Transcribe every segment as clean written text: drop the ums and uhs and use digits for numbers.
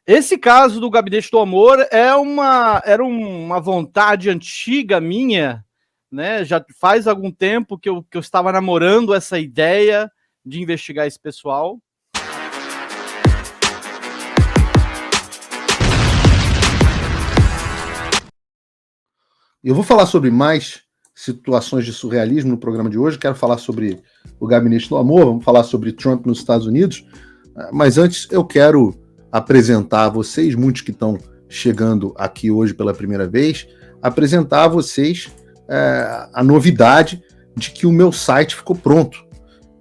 Esse caso do Gabinete do Amor era uma vontade antiga minha, né? Já faz algum tempo que eu estava namorando essa ideia de investigar esse pessoal. Eu vou falar sobre mais situações de surrealismo no programa de hoje. Quero falar sobre o Gabinete do Amor, vamos falar sobre Trump nos Estados Unidos. Mas antes eu quero apresentar a vocês, muitos que estão chegando aqui hoje pela primeira vez, apresentar a vocês a novidade de que o meu site ficou pronto.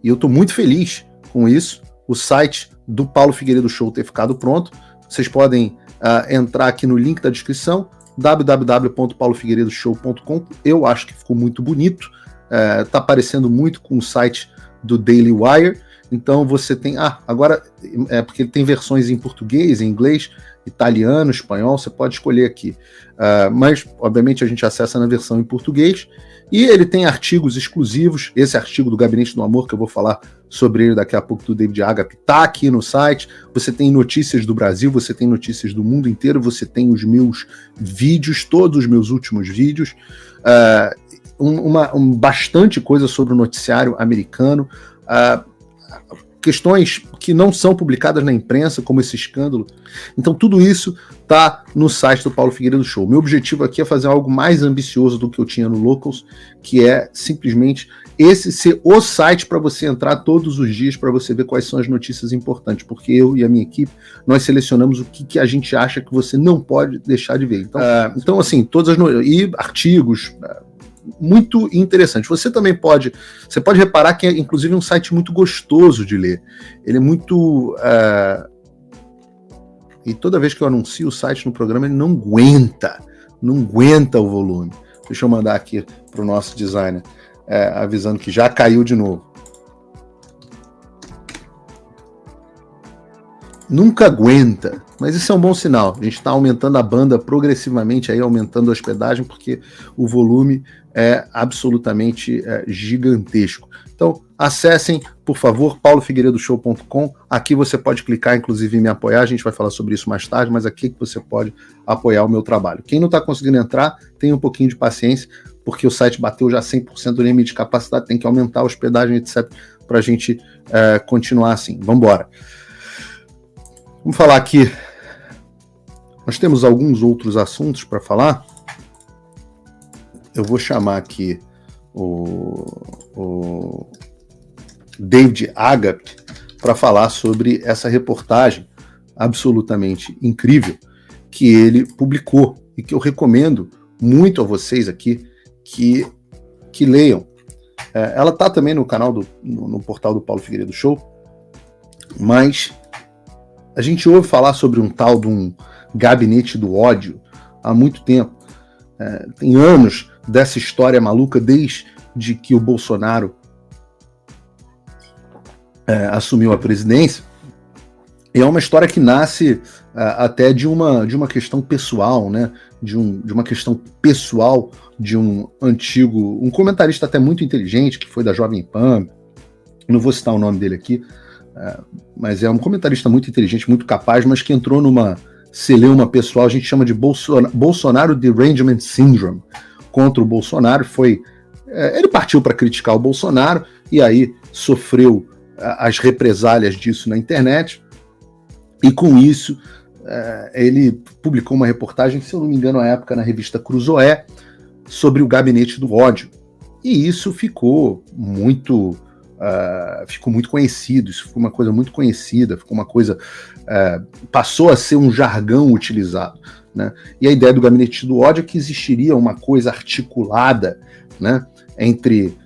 E eu estou muito feliz com isso, o site do Paulo Figueiredo Show ter ficado pronto. Vocês podem entrar aqui no link da descrição, www.paulofigueiredoshow.com. Eu acho que ficou muito bonito, tá parecendo muito com o site do Daily Wire. Então você tem, agora porque ele tem versões em português, em inglês, italiano, espanhol, você pode escolher aqui, mas obviamente a gente acessa na versão em português, e ele tem artigos exclusivos. Esse artigo do Gabinete do Amor, que eu vou falar sobre ele daqui a pouco, do David Agap, tá aqui no site. Você tem notícias do Brasil, você tem notícias do mundo inteiro, você tem os meus vídeos, todos os meus últimos vídeos, bastante coisa sobre o noticiário americano, questões que não são publicadas na imprensa, como esse escândalo. Então tudo isso tá no site do Paulo Figueiredo Show. Meu objetivo aqui é fazer algo mais ambicioso do que eu tinha no Locals, que é simplesmente esse ser o site para você entrar todos os dias para você ver quais são as notícias importantes, porque eu e a minha equipe, nós selecionamos o que a gente acha que você não pode deixar de ver. Então assim, todas as e artigos muito interessante. Você pode reparar que é inclusive um site muito gostoso de ler. Ele é muito e toda vez que eu anuncio o site no programa, ele não aguenta o volume. Deixa eu mandar aqui para o nosso designer, avisando que já caiu de novo. Nunca aguenta, mas isso é um bom sinal. A gente está aumentando a banda progressivamente, aí aumentando a hospedagem, porque o volume é absolutamente gigantesco. Então, acessem, por favor, paulofigueiredoshow.com. Aqui você pode clicar, inclusive, em me apoiar. A gente vai falar sobre isso mais tarde, mas aqui que você pode apoiar o meu trabalho. Quem não está conseguindo entrar, tenha um pouquinho de paciência, porque o site bateu já 100% do limite de capacidade, tem que aumentar a hospedagem, etc., para a gente continuar assim. Vamos embora. Vamos falar aqui. Nós temos alguns outros assuntos para falar. Eu vou chamar aqui o David Agap para falar sobre essa reportagem absolutamente incrível que ele publicou e que eu recomendo muito a vocês aqui que leiam. Ela está também no canal no portal do Paulo Figueiredo Show, mas a gente ouve falar sobre um tal de um gabinete do ódio há muito tempo. Tem anos dessa história maluca, desde que o Bolsonaro assumiu a presidência. E é uma história que nasce até de uma questão pessoal, né? De uma questão pessoal de um comentarista até muito inteligente, que foi da Jovem Pan. Não vou citar o nome dele aqui, mas é um comentarista muito inteligente, muito capaz, mas que entrou numa celeuma pessoal, a gente chama de Bolsonaro Derangement Syndrome, contra o Bolsonaro. Ele partiu para criticar o Bolsonaro e aí sofreu as represálias disso na internet, e com isso ele publicou uma reportagem, se eu não me engano, na época na revista Cruzoé, sobre o gabinete do ódio, e isso ficou muito conhecido, isso ficou uma coisa muito conhecida, ficou uma coisa, passou a ser um jargão utilizado, né? E a ideia do gabinete do ódio é que existiria uma coisa articulada, né, entre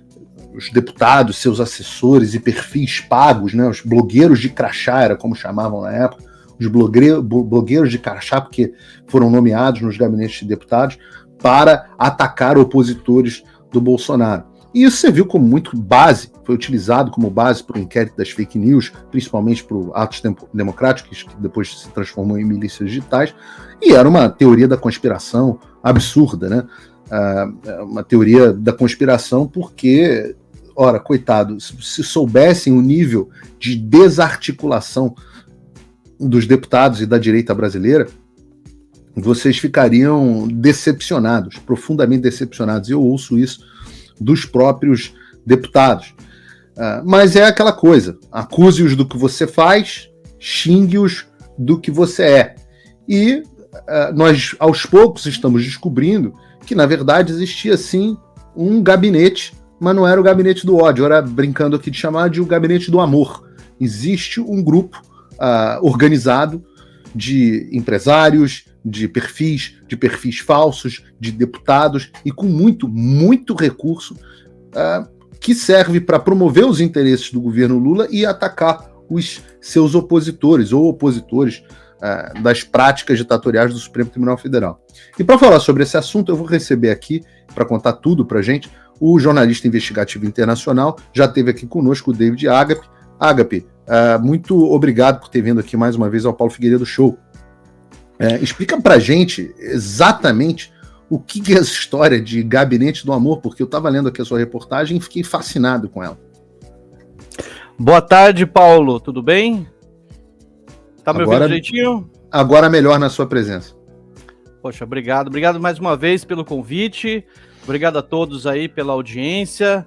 os deputados, seus assessores e perfis pagos, né, os blogueiros de crachá, era como chamavam na época, os blogueiros de crachá, porque foram nomeados nos gabinetes de deputados para atacar opositores do Bolsonaro. E isso serviu como muito base, foi utilizado como base para o inquérito das fake news, principalmente para o Atos Democráticos, que depois se transformou em milícias digitais, e era uma teoria da conspiração absurda, né? Uma teoria da conspiração porque, ora, coitado, se soubessem o nível de desarticulação dos deputados e da direita brasileira, vocês ficariam decepcionados, profundamente decepcionados. Eu ouço isso dos próprios deputados. Mas é aquela coisa, acuse-os do que você faz, xingue-os do que você é. E nós, aos poucos, estamos descobrindo que, na verdade, existia, sim, um gabinete, mas não era o gabinete do ódio, era, brincando aqui de chamar, de o gabinete do amor. Existe um grupo organizado de empresários, de perfis falsos, de deputados, e com muito recurso, que serve para promover os interesses do governo Lula e atacar os seus opositores ou opositores das práticas ditatoriais do Supremo Tribunal Federal. E para falar sobre esse assunto, eu vou receber aqui, para contar tudo para a gente, o jornalista investigativo internacional, já esteve aqui conosco, o David Agape. Agape, muito obrigado por ter vindo aqui mais uma vez ao Paulo Figueiredo Show. Explica para a gente exatamente o que é essa história de Gabinete do Amor, porque eu estava lendo aqui a sua reportagem e fiquei fascinado com ela. Boa tarde, Paulo. Tudo bem? Tá me ouvindo direitinho? Agora melhor na sua presença. Poxa, obrigado. Obrigado mais uma vez pelo convite. Obrigado a todos aí pela audiência.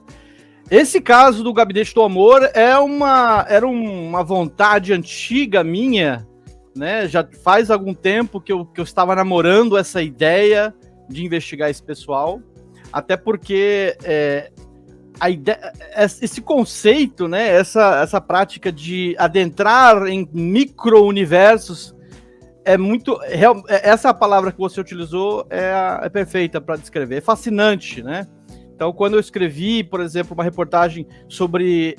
Esse caso do Gabinete do Amor era uma vontade antiga minha, né? Já faz algum tempo que eu estava namorando essa ideia de investigar esse pessoal, até porque a ideia, esse conceito, né, essa prática de adentrar em micro-universos essa palavra que você utilizou é perfeita para descrever, é fascinante, né? Então, quando eu escrevi, por exemplo, uma reportagem sobre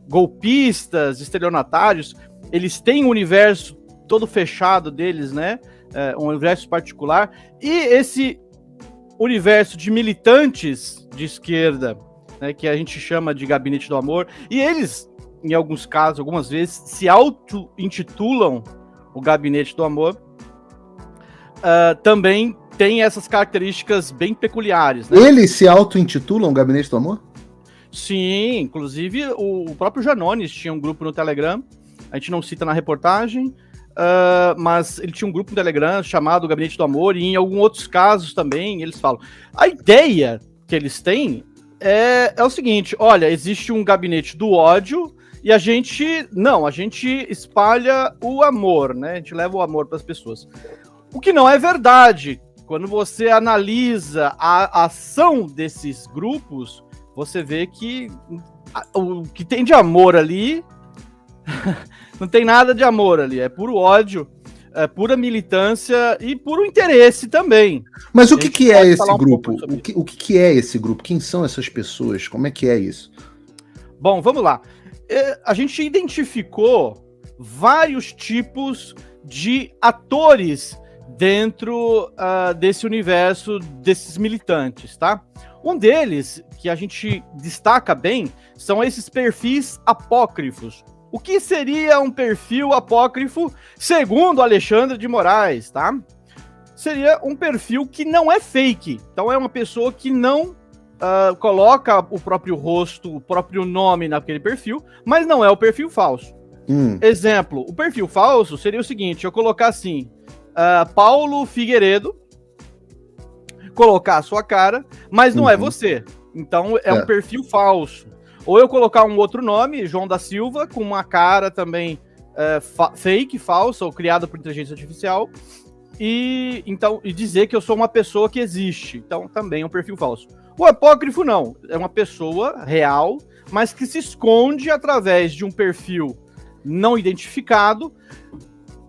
golpistas, estelionatários, eles têm um universo todo fechado deles, né? Um universo particular, e esse universo de militantes de esquerda, né, que a gente chama de Gabinete do Amor, e eles, em alguns casos, algumas vezes, se auto-intitulam o Gabinete do Amor, também tem essas características bem peculiares, né? Eles se auto-intitulam Gabinete do Amor? Sim, inclusive o próprio Janones tinha um grupo no Telegram, a gente não cita na reportagem, mas ele tinha um grupo no Telegram chamado Gabinete do Amor, e em alguns outros casos também eles falam. A ideia que eles têm é o seguinte: olha, existe um gabinete do ódio e a gente espalha o amor, né? A gente leva o amor para as pessoas. O que não é verdade. Quando você analisa a ação desses grupos, você vê que o que tem de amor ali não tem nada de amor ali, é puro ódio, é pura militância e puro interesse também. Mas o que é esse grupo? O que é esse grupo? Quem são essas pessoas? Como é que é isso? Bom, vamos lá. A gente identificou vários tipos de atores dentro desse universo desses militantes, tá? Um deles, que a gente destaca bem, são esses perfis apócrifos. O que seria um perfil apócrifo, segundo Alexandre de Moraes, tá? Seria um perfil que não é fake. Então é uma pessoa que não coloca o próprio rosto, o próprio nome naquele perfil, mas não é o perfil falso. Exemplo, o perfil falso seria o seguinte: eu colocar assim, Paulo Figueiredo, colocar a sua cara, mas não é você. Então é um perfil falso. Ou eu colocar um outro nome, João da Silva, com uma cara também fake, falsa, ou criada por inteligência artificial, e dizer que eu sou uma pessoa que existe. Então também é um perfil falso. O apócrifo não, é uma pessoa real, mas que se esconde através de um perfil não identificado,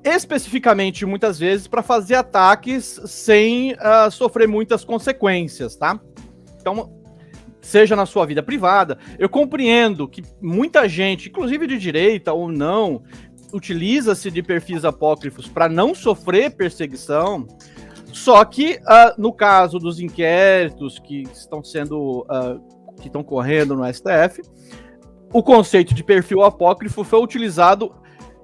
especificamente muitas vezes para fazer ataques sem sofrer muitas consequências, tá? Então, seja na sua vida privada, eu compreendo que muita gente, inclusive de direita ou não, utiliza-se de perfis apócrifos para não sofrer perseguição, só que no caso dos inquéritos que estão correndo no STF, o conceito de perfil apócrifo foi utilizado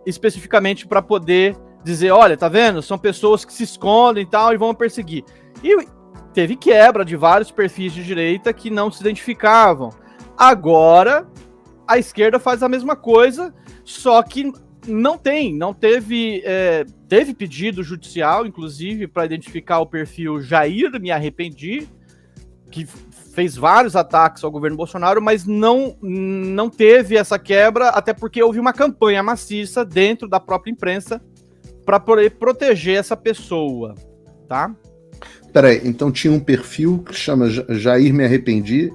especificamente para poder dizer, olha, tá vendo? São pessoas que se escondem e tal e vão perseguir. E teve quebra de vários perfis de direita que não se identificavam. Agora, a esquerda faz a mesma coisa, só que não teve pedido judicial, inclusive, para identificar o perfil Jair Me Arrependi, que fez vários ataques ao governo Bolsonaro, mas não teve essa quebra, até porque houve uma campanha maciça dentro da própria imprensa para poder proteger essa pessoa, tá? Peraí, então tinha um perfil que chama Jair Me Arrependi.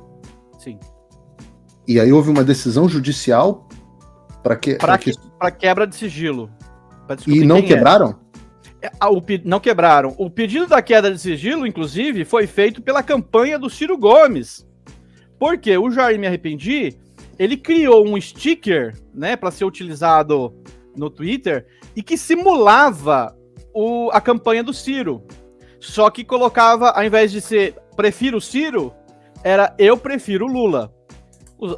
Sim. E aí houve uma decisão judicial para quebra de sigilo. E não quebraram? Não quebraram. O pedido da queda de sigilo, inclusive, foi feito pela campanha do Ciro Gomes. Porque o Jair Me Arrependi, ele criou um sticker, né, para ser utilizado no Twitter e que simulava a campanha do Ciro. Só que colocava, ao invés de ser prefiro Ciro, era eu prefiro Lula.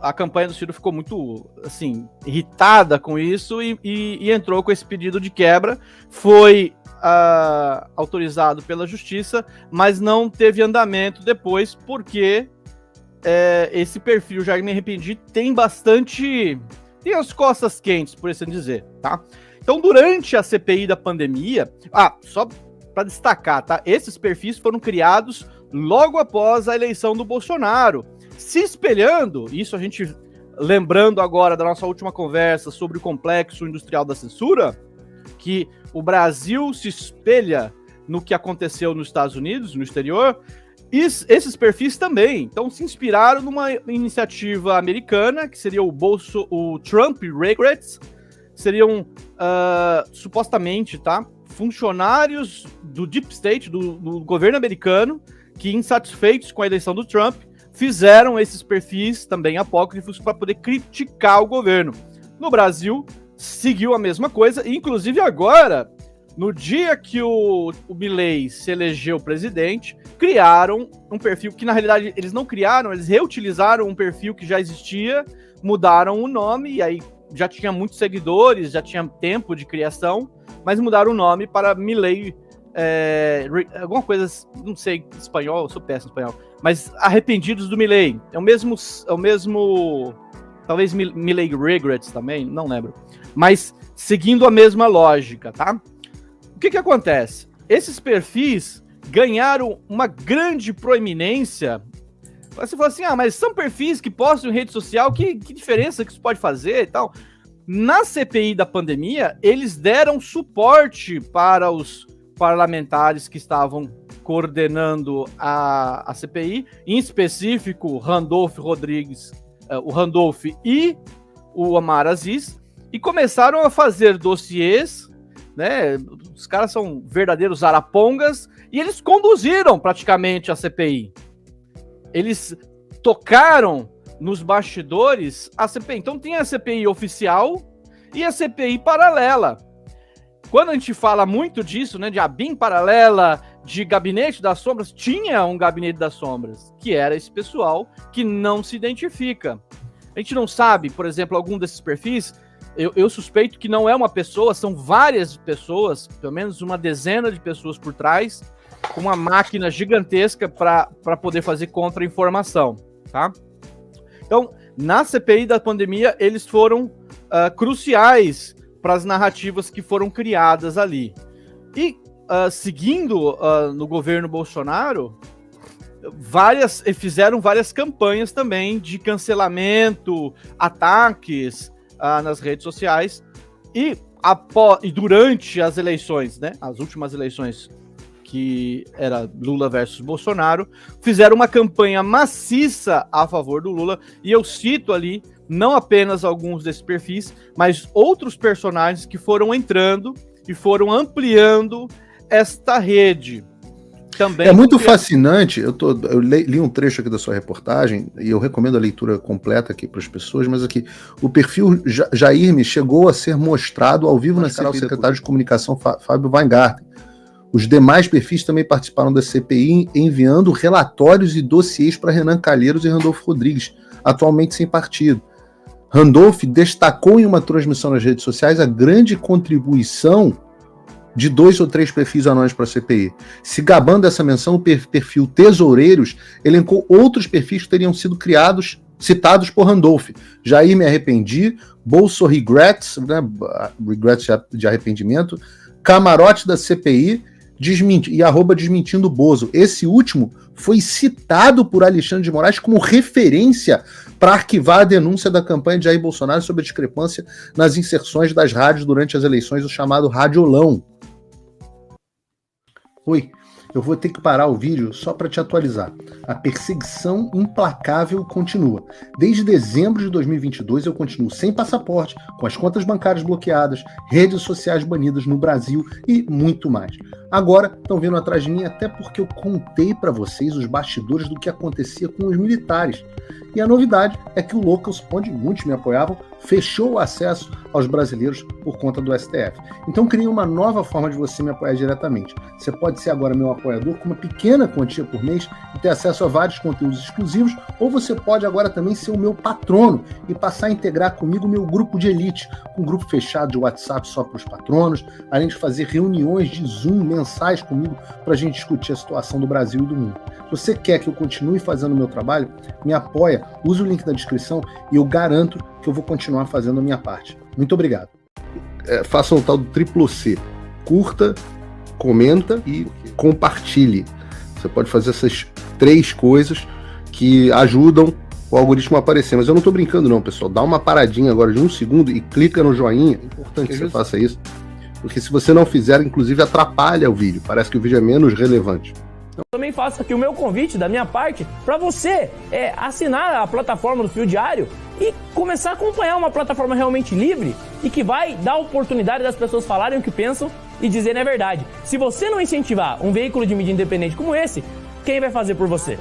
A campanha do Ciro ficou muito, assim, irritada com isso e entrou com esse pedido de quebra. Foi autorizado pela justiça, mas não teve andamento depois, porque esse perfil Jair Me Arrependi tem as costas quentes, por assim dizer, tá? Então, durante a CPI da pandemia, só para destacar, tá? Esses perfis foram criados logo após a eleição do Bolsonaro, se espelhando, isso a gente lembrando agora da nossa última conversa sobre o complexo industrial da censura, que o Brasil se espelha no que aconteceu nos Estados Unidos, no exterior, e esses perfis também. Então se inspiraram numa iniciativa americana, que seria o Trump Regrets, seriam supostamente, tá, funcionários do Deep State, do governo americano, que insatisfeitos com a eleição do Trump, fizeram esses perfis também apócrifos para poder criticar o governo. No Brasil, seguiu a mesma coisa, e inclusive agora, no dia que o Milei se elegeu presidente, criaram um perfil que, na realidade, eles não criaram, eles reutilizaram um perfil que já existia, mudaram o nome, e aí já tinha muitos seguidores, já tinha tempo de criação, mas mudaram o nome para Milei, alguma coisa, não sei espanhol, eu sou péssimo em espanhol, mas Arrependidos do Milei. É o mesmo, talvez Milei Regrets também, não lembro. Mas seguindo a mesma lógica, tá? O que acontece? Esses perfis ganharam uma grande proeminência. Você fala assim, mas são perfis que postam em rede social, que diferença que isso pode fazer e tal? Na CPI da pandemia, eles deram suporte para os parlamentares que estavam coordenando a CPI, em específico Randolph Rodrigues, o Randolph e o Omar Aziz, e começaram a fazer dossiês, né? Os caras são verdadeiros arapongas, e eles conduziram praticamente a CPI. Eles tocaram nos bastidores a CPI. Então tem a CPI oficial e a CPI paralela. Quando a gente fala muito disso, né, de ABIN paralela, de Gabinete das Sombras, tinha um Gabinete das Sombras, que era esse pessoal que não se identifica. A gente não sabe, por exemplo, algum desses perfis, eu suspeito que não é uma pessoa, são várias pessoas, pelo menos uma dezena de pessoas por trás, com uma máquina gigantesca para poder fazer contra-informação, tá? Então, na CPI da pandemia, eles foram cruciais para as narrativas que foram criadas ali. E, seguindo no governo Bolsonaro, fizeram várias campanhas também de cancelamento, ataques nas redes sociais. E durante as eleições, né, as últimas eleições, que era Lula versus Bolsonaro, fizeram uma campanha maciça a favor do Lula, e eu cito ali não apenas alguns desses perfis, mas outros personagens que foram entrando e foram ampliando esta rede. Também é muito fascinante, eu li um trecho aqui da sua reportagem, e eu recomendo a leitura completa aqui para as pessoas, mas aqui, o perfil Jair Me chegou a ser mostrado ao vivo na canal do secretário de comunicação Fábio Weingarten. Os demais perfis também participaram da CPI, enviando relatórios e dossiês para Renan Calheiros e Randolph Rodrigues, atualmente sem partido. Randolph destacou em uma transmissão nas redes sociais a grande contribuição de 2 ou 3 perfis anônimos para a CPI. Se gabando dessa menção, o perfil Tesoureiros elencou outros perfis que teriam sido citados por Randolph. Jair Me Arrependi, Bolso Regrets, né? Regrets de arrependimento, Camarote da CPI, e @desmentindo Bozo. Esse último foi citado por Alexandre de Moraes como referência para arquivar a denúncia da campanha de Jair Bolsonaro sobre a discrepância nas inserções das rádios durante as eleições, o chamado radiolão. Oi, eu vou ter que parar o vídeo só para te atualizar. A perseguição implacável continua. Desde dezembro de 2022 eu continuo sem passaporte, com as contas bancárias bloqueadas, redes sociais banidas no Brasil e muito mais. Agora estão vindo atrás de mim até porque eu contei para vocês os bastidores do que acontecia com os militares. E a novidade é que o Locals, onde muitos me apoiavam, fechou o acesso aos brasileiros por conta do STF. Então criei uma nova forma de você me apoiar diretamente. Você pode ser agora meu apoiador com uma pequena quantia por mês e ter acesso a vários conteúdos exclusivos, ou você pode agora também ser o meu patrono e passar a integrar comigo o meu grupo de elite, um grupo fechado de WhatsApp só para os patronos, além de fazer reuniões de Zoom mensais comigo para a gente discutir a situação do Brasil e do mundo. Se você quer que eu continue fazendo o meu trabalho, me apoia, use o link na descrição e eu garanto que eu vou continuar fazendo a minha parte. Muito obrigado. Faça o tal do triplo C. Curta, comenta e compartilhe. Você pode fazer essas 3 coisas que ajudam o algoritmo a aparecer. Mas eu não estou brincando não, pessoal. Dá uma paradinha agora de 1 segundo e clica no joinha. É importante que você faça isso. Porque se você não fizer, inclusive atrapalha o vídeo. Parece que o vídeo é menos relevante. Também faço aqui o meu convite da minha parte para você assinar a plataforma do Fio Diário e começar a acompanhar uma plataforma realmente livre e que vai dar oportunidade das pessoas falarem o que pensam e dizerem a verdade. Se você não incentivar um veículo de mídia independente como esse, quem vai fazer por você?